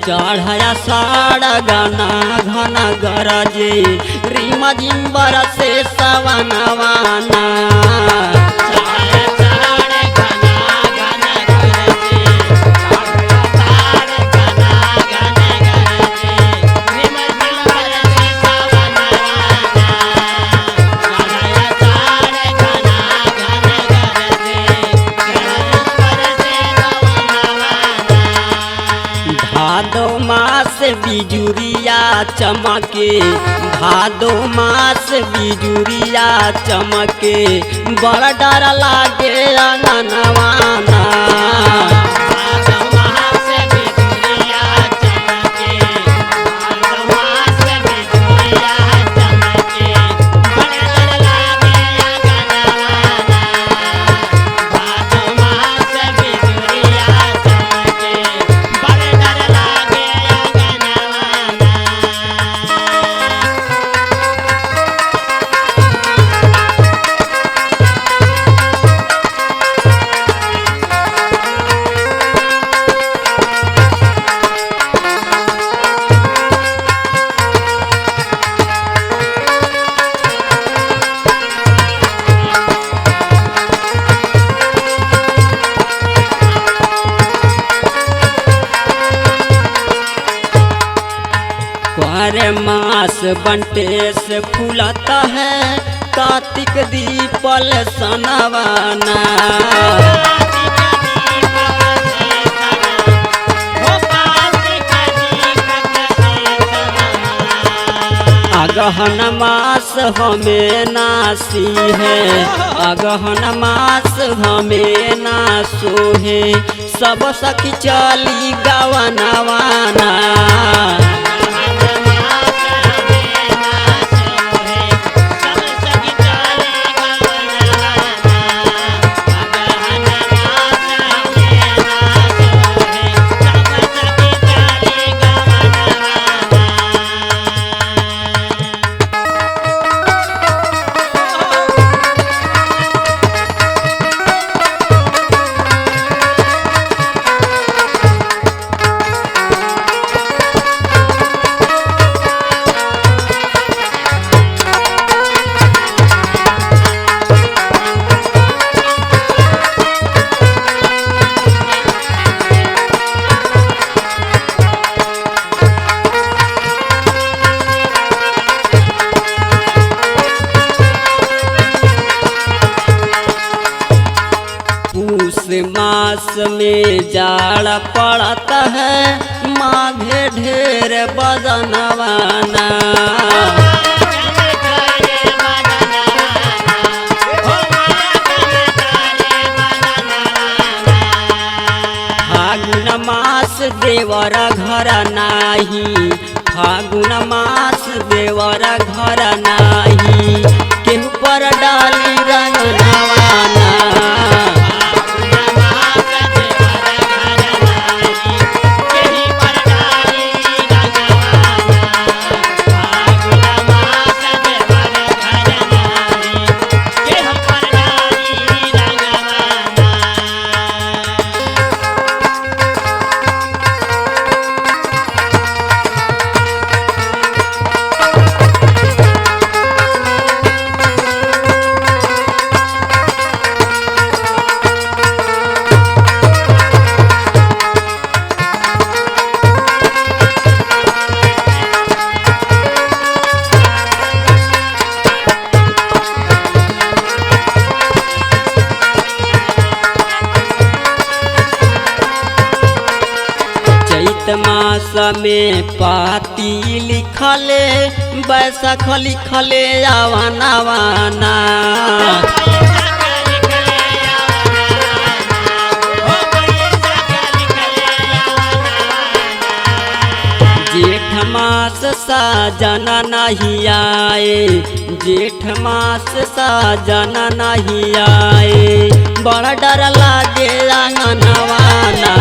चढ़ाया साड़ा गाना घना गरजे रीमा जिम बरसे सवनवाना भादो मास बिजुरिया चमके भादो मास बिजुरिया चमके बड़ा डर लागे अंगनवाना अरे मास बंटे से फूलता है कार्तिक दीपल सनवाना अगहन मास हमें नासी है अगहन मास हमें नासो है सब सखी चली गवनवाना मास में जाड़ पड़ता है माघे ढेर बदनवाना फागुन मास देवर घर नाही फागुन मास देवर घर नाही केहू पर डाली रंग नवाना मास में पाती लिखले बैसाख लिखले आवाना जेठ मास साजन नहीं आए जेठ मास साजन नहीं आए बड़ा डर लागे आंगनवाना